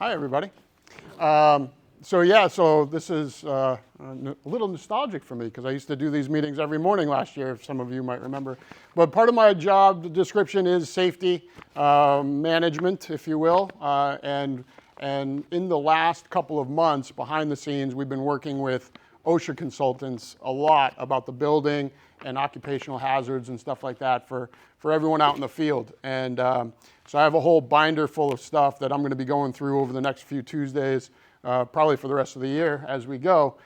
Hi, everybody. So this is a little nostalgic for me because I used to do these meetings every morning last year, if some of you might remember. But part of my job description is safety management, if you will. And in the last couple of months, behind the scenes, we've been working with OSHA consultants a lot about the building and occupational hazards and stuff like that for everyone out in the field. And so I have a whole binder full of stuff that I'm going to be going through over the next few Tuesdays, probably for the rest of the year as we go.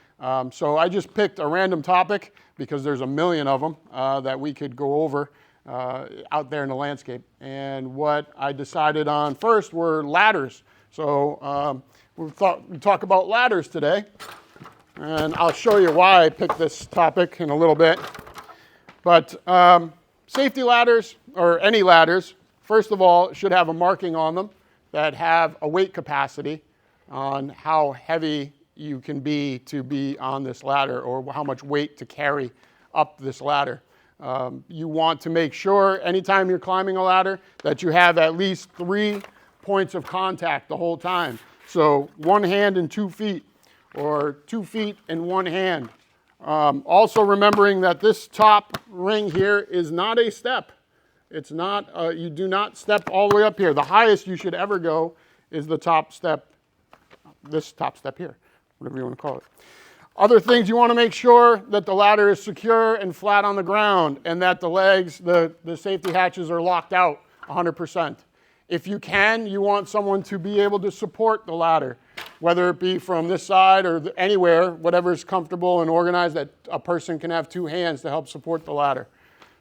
So I just picked a random topic because there's a million of them that we could go over out there in the landscape. And what I decided on first were ladders. So we thought we'd talk about ladders today. And I'll show you why I picked this topic in a little bit. But safety ladders, or any ladders, first of all, should have a marking on them that have a weight capacity on how heavy you can be to be on this ladder or how much weight to carry up this ladder. You want to make sure anytime you're climbing a ladder that you have at least 3 points of contact the whole time. So 1 hand and 2 feet, or 2 feet and 1 hand. Also remembering that this top ring here is not a step. It's not, you do not step all the way up here. The highest you should ever go is the top step, this top step here, whatever you want to call it. Other things, you want to make sure that the ladder is secure and flat on the ground and that the legs, the safety hatches are locked out 100%. If you can, you want someone to be able to support the ladder, whether it be from this side or anywhere, whatever is comfortable and organized, that a person can have 2 hands to help support the ladder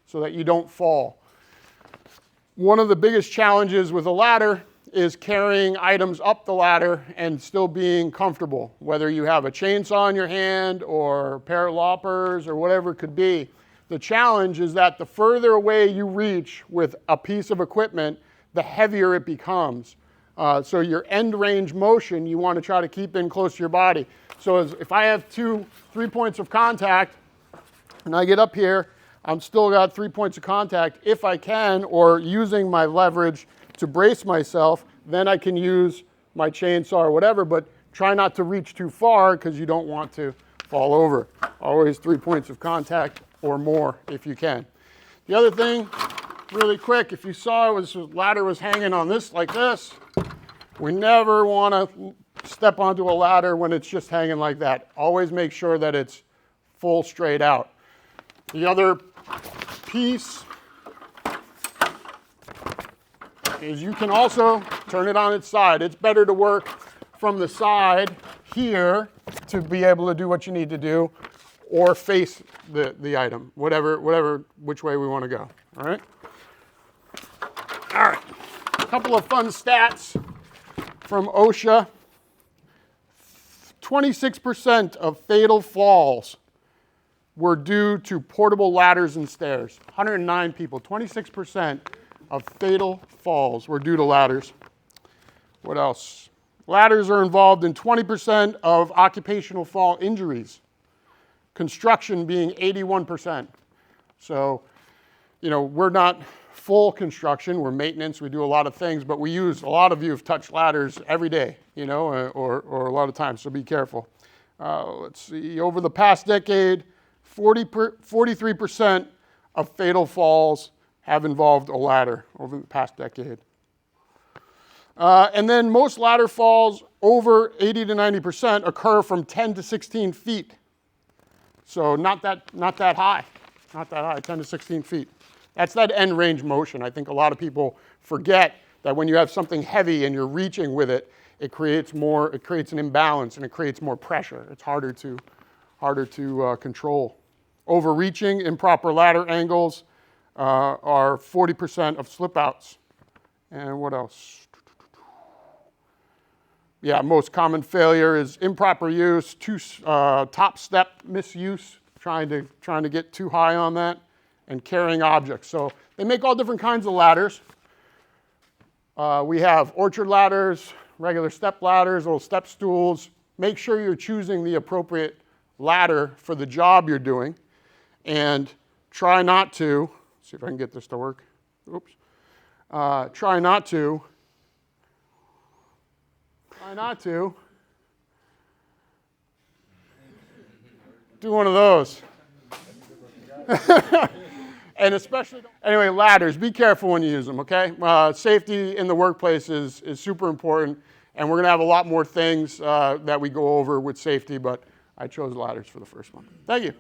so that you don't fall. One of the biggest challenges with a ladder is carrying items up the ladder and still being comfortable, whether you have a chainsaw in your hand or a pair of loppers or whatever it could be. The challenge is that the further away you reach with a piece of equipment, the heavier it becomes. So your end range motion, you want to try to keep in close to your body. So if I have 3 points of contact and I get up here, I'm still got 3 points of contact if I can, or using my leverage to brace myself, then I can use my chainsaw or whatever, but try not to reach too far because you don't want to fall over. Always 3 points of contact or more if you can. The other thing, really quick, if you saw the ladder was hanging on this like this, we never want to step onto a ladder when it's just hanging like that. Always make sure that it's full straight out. The other piece is you can also turn it on its side. It's better to work from the side here to be able to do what you need to do, or face the item, which way we want to go. All right? All right. A couple of fun stats from OSHA. 26% of fatal falls were due to portable ladders and stairs. 109 people, 26% of fatal falls were due to ladders. What else? Ladders are involved in 20% of occupational fall injuries. Construction being 81%. So, we're not full construction, we're maintenance, we do a lot of things, but a lot of you have touched ladders every day, or a lot of times, so be careful. Let's see, over the past decade, 43% of fatal falls have involved a ladder over the past decade. And then most ladder falls, over 80 to 90%, occur from 10 to 16 feet. So not that high, 10 to 16 feet. That's that end range motion. I think a lot of people forget that when you have something heavy and you're reaching with it, it creates an imbalance and it creates more pressure. It's harder to control. Overreaching, improper ladder angles are 40% of slip outs. And what else? Yeah, most common failure is improper use, top step misuse, trying to get too high on that, and carrying objects. So they make all different kinds of ladders. We have orchard ladders, regular step ladders, little step stools. Make sure you're choosing the appropriate ladder for the job you're doing, and try not to, see if I can get this to work. Oops. Try not to Try not to. Do one of those. And especially, anyway, ladders, be careful when you use them, okay? Safety in the workplace is super important, and we're going to have a lot more things that we go over with safety, but I chose ladders for the first one. Thank you.